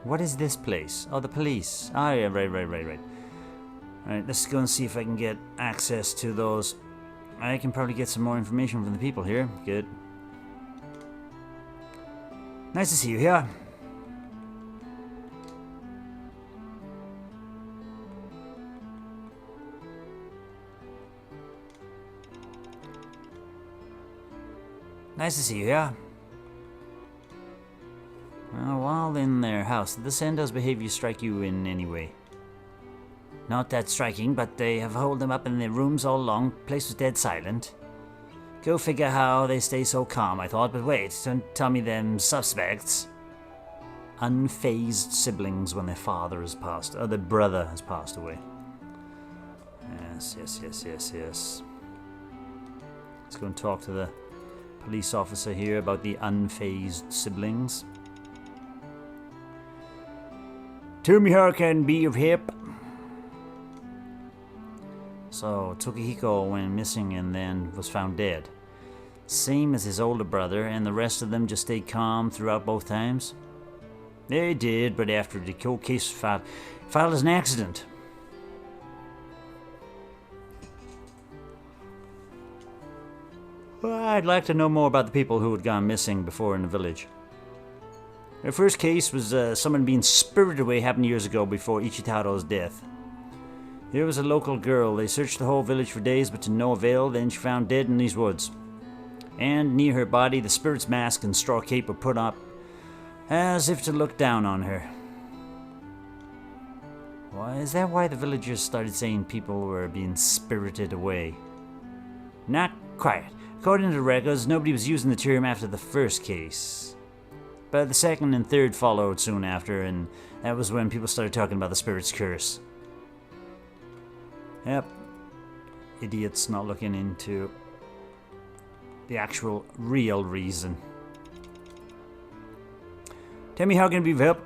What is this place? Oh, the police. Ah, yeah, right. Alright, let's go and see if I can get access to those. I can probably get some more information from the people here. Good. Nice to see you here. Nice to see you here. While in their house, did the Sendo's behavior strike you in any way? Not that striking, but they have holed them up in their rooms all along. Place was dead silent. Go figure how they stay so calm, I thought. But wait, don't tell me them suspects. Unfazed siblings when their father has passed, or their brother has passed away. Yes. Let's go and talk to the police officer here about the unfazed siblings. Tell me how I can be of help. So, Tsukihiko went missing and then was found dead. Same as his older brother, and the rest of them just stayed calm throughout both times? They did, but after the cold case filed as an accident. Well, I'd like to know more about the people who had gone missing before in the village. The first case was someone being spirited away, happened years ago before Ichitaro's death. Here was a local girl. They searched the whole village for days, but to no avail. Then she found dead in these woods. And near her body, the spirit's mask and straw cape were put up, as if to look down on her. Why is that why the villagers started saying people were being spirited away? Not quite. According to the records, nobody was using the term after the first case. But the second and third followed soon after, and that was when people started talking about the spirit's curse. Yep. Idiots not looking into the actual real reason. Tell me, how can I be of help?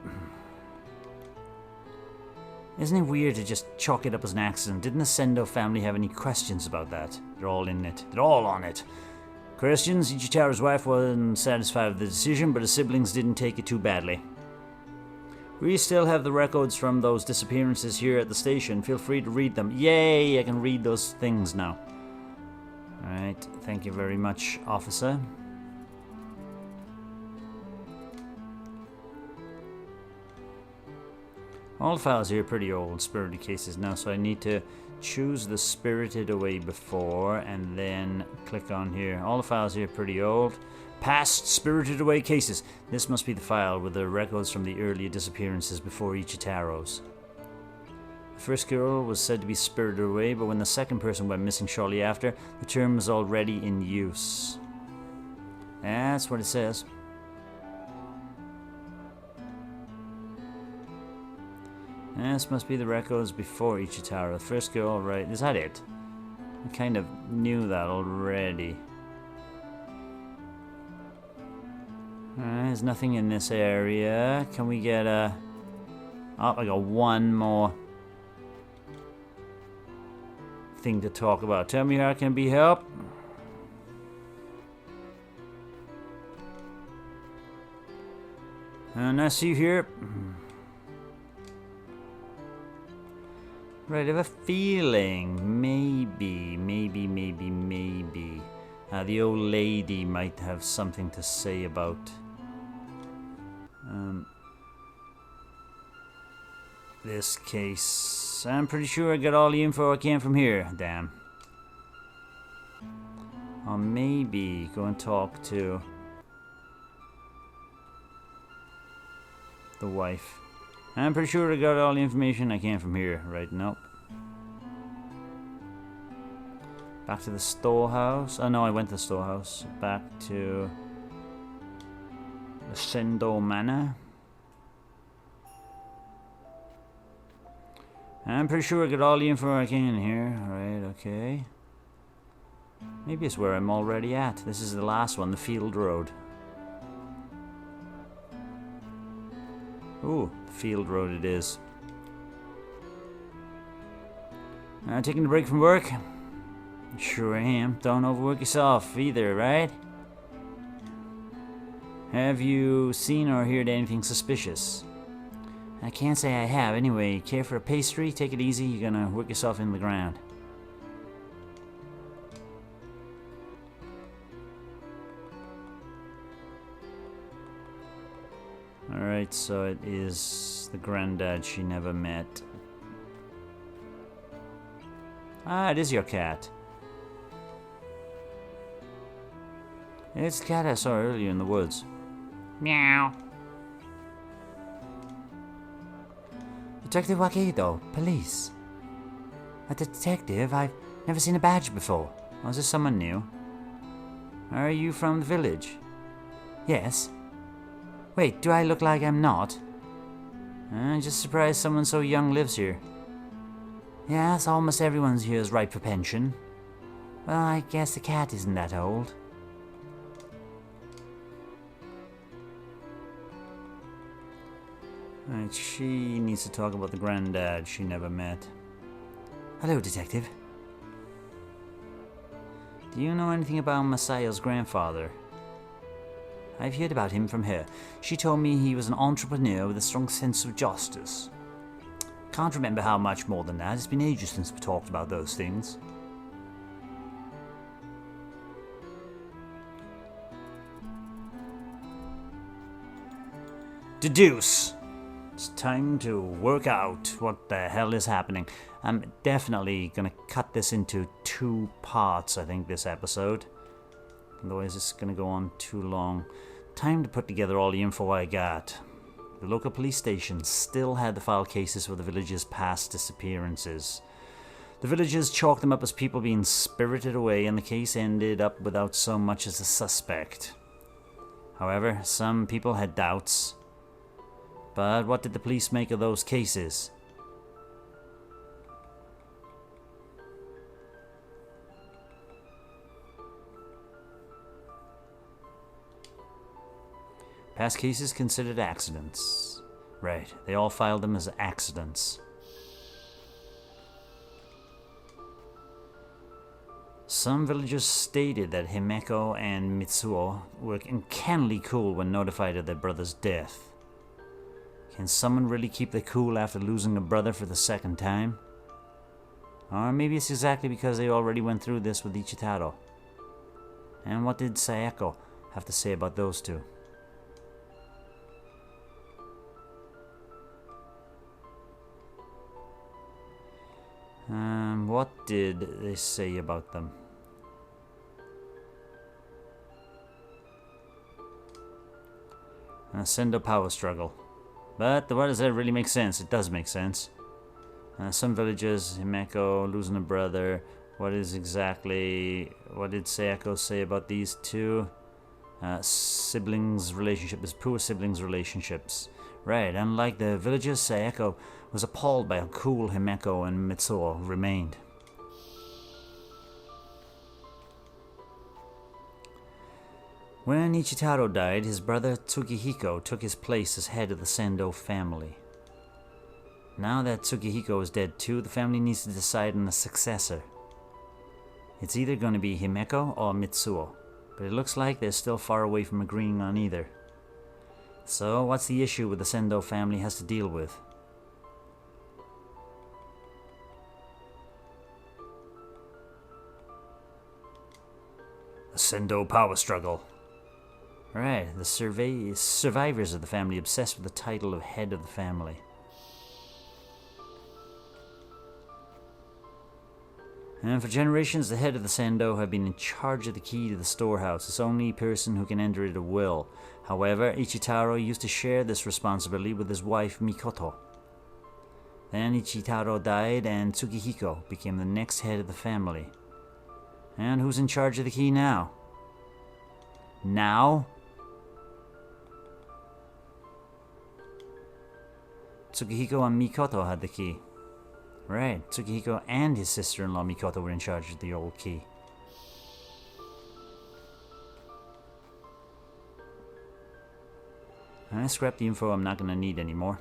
Isn't it weird to just chalk it up as an accident? Didn't the Sendo family have any questions about that? They're all in it. They're all on it. Questions? Ichitaro's wife wasn't satisfied with the decision, but his siblings didn't take it too badly. We still have the records from those disappearances here at the station. Feel free to read them. Yay! I can read those things now. Alright, thank you very much, officer. All the files here are pretty old, spirited cases now, so I need to choose the spirited away before and then click on here. All the files here are pretty old. Past spirited away cases. This must be the file with the records from the earlier disappearances before Ichitaro's. The first girl was said to be spirited away, but when the second person went missing shortly after, the term was already in use. That's what it says. This must be the records before Ichitaro. The first girl, right? Is that it? I kind of knew that already. There's nothing in this area. Can we get a... Oh, I got one more thing to talk about. Tell me how I can be helped. And I see you here. Right, I have a feeling maybe the old lady might have something to say about this case. I'm pretty sure I got all the info I can from here. Damn. Or maybe go and talk to the wife. I'm pretty sure I got all the information I can from here. Right, nope. Back to the storehouse. Oh no, I went to the storehouse. Back to the Sendo Manor. I'm pretty sure I got all the info I can here. Right, okay. Maybe it's where I'm already at. This is the last one, the field road. Ooh, the field road it is. Taking a break from work? Sure I am. Don't overwork yourself either, right? Have you seen or heard anything suspicious? I can't say I have. Anyway, care for a pastry? Take it easy. You're gonna work yourself in the ground. Alright, so it is the granddad she never met. Ah, it is your cat. It's the cat I saw earlier in the woods. Meow. Detective Wakaido, police. A detective? I've never seen a badge before. Was this someone new? Are you from the village? Yes. Wait, do I look like I'm not? I'm just surprised someone so young lives here. Yes, almost everyone's here is ripe for pension. Well, I guess the cat isn't that old. Right, she needs to talk about the granddad she never met. Hello, detective. Do you know anything about Masayo's grandfather? I've heard about him from her. She told me he was an entrepreneur with a strong sense of justice. Can't remember how much more than that. It's been ages since we talked about those things. deduce. It's time to work out what the hell is happening. I'm definitely gonna cut this into 2 parts, I think, this episode. Otherwise it's gonna go on too long. Time to put together all the info I got. The local police station still had the file cases for the village's past disappearances. The villagers chalked them up as people being spirited away, and the case ended up without so much as a suspect. However, some people had doubts. But what did the police make of those cases? Past cases considered accidents. Right, they all filed them as accidents. Some villagers stated that Himeko and Mitsuo were uncannily cool when notified of their brother's death. Can someone really keep their cool after losing a brother for the 2nd time? Or maybe it's exactly because they already went through this with Ichitaro. And what did Sayako have to say about those two? What did they say about them? A Sendo power struggle. But what does that really make sense? It does make sense. Some villagers, Himeko losing a brother. What did Sayako say about these two? Siblings relationship. There's poor siblings relationships. Right, unlike the villagers, Sayako was appalled by how cool Himeko and Mitsuo remained. When Ichitaro died, his brother Tsukihiko took his place as head of the Sendo family. Now that Tsukihiko is dead too, the family needs to decide on a successor. It's either going to be Himeko or Mitsuo, but it looks like they're still far away from agreeing on either. So, what's the issue with the Sendo family has to deal with? The Sendo power struggle. Right, the survivors of the family obsessed with the title of head of the family. And for generations, the head of the Sendo have been in charge of the key to the storehouse. It's the only person who can enter it at will. However, Ichitaro used to share this responsibility with his wife Makoto. Then Ichitaro died and Tsukihiko became the next head of the family. And who's in charge of the key now? Now? Tsukihiko and Makoto had the key. Right, Tsukihiko and his sister-in-law Makoto were in charge of the old key. I scrapped the info I'm not going to need anymore.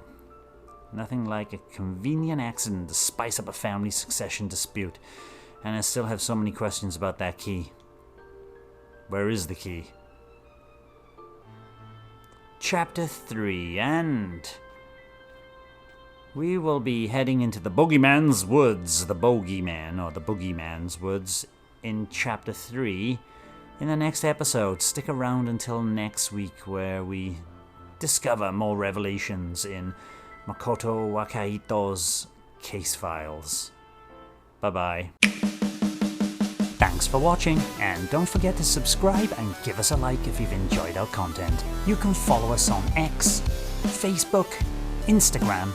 Nothing like a convenient accident to spice up a family succession dispute. And I still have so many questions about that key. Where is the key? Chapter 3, and we will be heading into the Bogeyman's Woods, the Bogeyman, or the Boogeyman's Woods, in Chapter 3 in the next episode. Stick around until next week where we discover more revelations in Makoto Wakaido's case files. Bye-bye. Thanks for watching, and don't forget to subscribe and give us a like if you've enjoyed our content. You can follow us on X, Facebook, Instagram,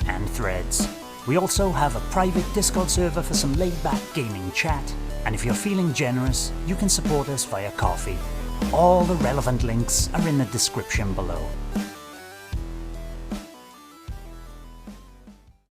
and Threads. We also have a private Discord server for some laid-back gaming chat, and if you're feeling generous, you can support us via Ko-fi. All the relevant links are in the description below.